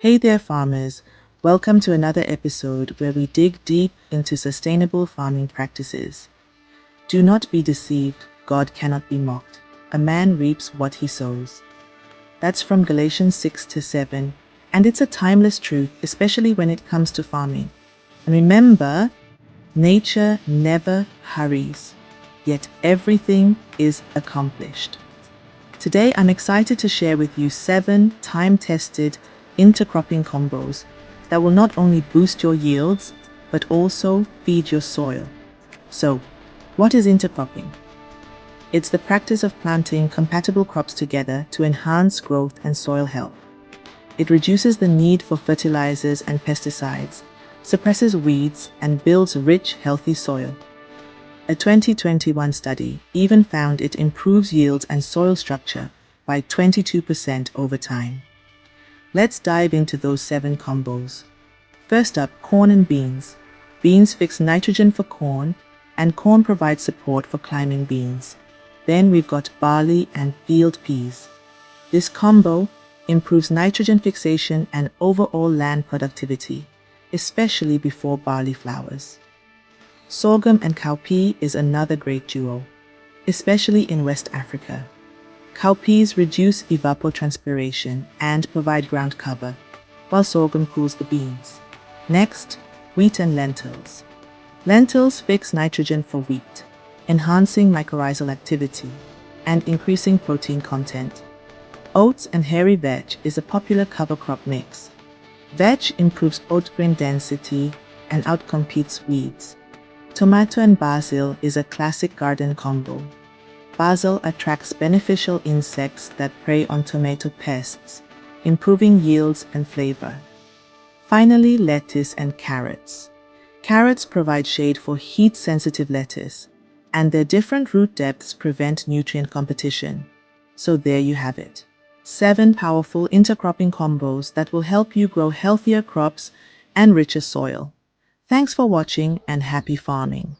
Hey there, farmers. Welcome to another episode where we dig deep into sustainable farming practices. Do not be deceived, God cannot be mocked. A man reaps what he sows. That's from Galatians 6 to 7, and it's a timeless truth, especially when it comes to farming. And remember, nature never hurries, yet everything is accomplished. Today, I'm excited to share with you 7 time-tested intercropping combos that will not only boost your yields, but also feed your soil. So, what is intercropping? It's the practice of planting compatible crops together to enhance growth and soil health. It reduces the need for fertilizers and pesticides, suppresses weeds, and builds rich, healthy soil. A 2021 study even found it improves yields and soil structure by 22% over time. Let's dive into those 7 combos. First up, corn and beans. Beans fix nitrogen for corn, and corn provides support for climbing beans. Then we've got barley and field peas. This combo improves nitrogen fixation and overall land productivity, especially before barley flowers. Sorghum and cowpea is another great duo, especially in West Africa. Cowpeas reduce evapotranspiration and provide ground cover, while sorghum cools the beans. Next, wheat and lentils. Lentils fix nitrogen for wheat, enhancing mycorrhizal activity and increasing protein content. Oats and hairy vetch is a popular cover crop mix. Vetch improves oat grain density and outcompetes weeds. Tomato and basil is a classic garden combo. Basil attracts beneficial insects that prey on tomato pests, improving yields and flavor. Finally, lettuce and carrots. Carrots provide shade for heat-sensitive lettuce, and their different root depths prevent nutrient competition. So there you have it. 7 powerful intercropping combos that will help you grow healthier crops and richer soil. Thanks for watching and happy farming.